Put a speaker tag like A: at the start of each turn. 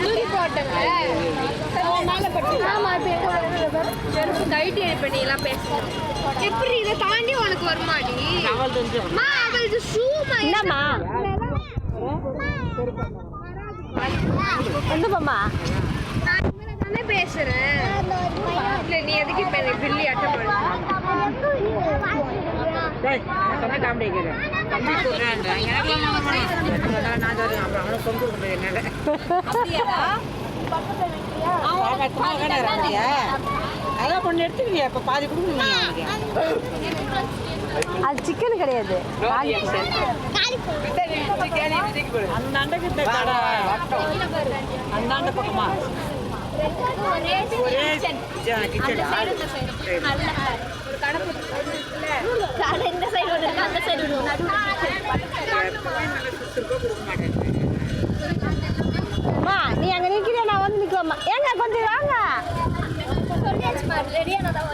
A: தூக்கி போட்டேங்க. ஆமா செருப்பு கைட்டி பண்ணிலாம் பேசுறேன். எப்படி இதை தாண்டி உனக்கு வருமாடி? அவளுக்கு ஷூமா
B: என்னம்மா வந்துப்பம்மா
A: தானே பேசுறேன். இல்ல நீ எதுக்கு இப்ப எனக்கு பில்லி அட்டை பண்ண?
C: அதான் பொண்ணு எடுத்துக்கிறியா? இப்ப பாதி கொடுக்கணும்.
B: அது சிக்கன் கிடையாது.
C: அந்த அண்டைக்கு அந்த அண்டை பக்கமா ஒரே
B: நீ அங்க நிக்கிறியா? நான் வந்து நிக்குவேம்மா. ஏங்க கொஞ்சம் வாங்க.
A: ரெடியானதான்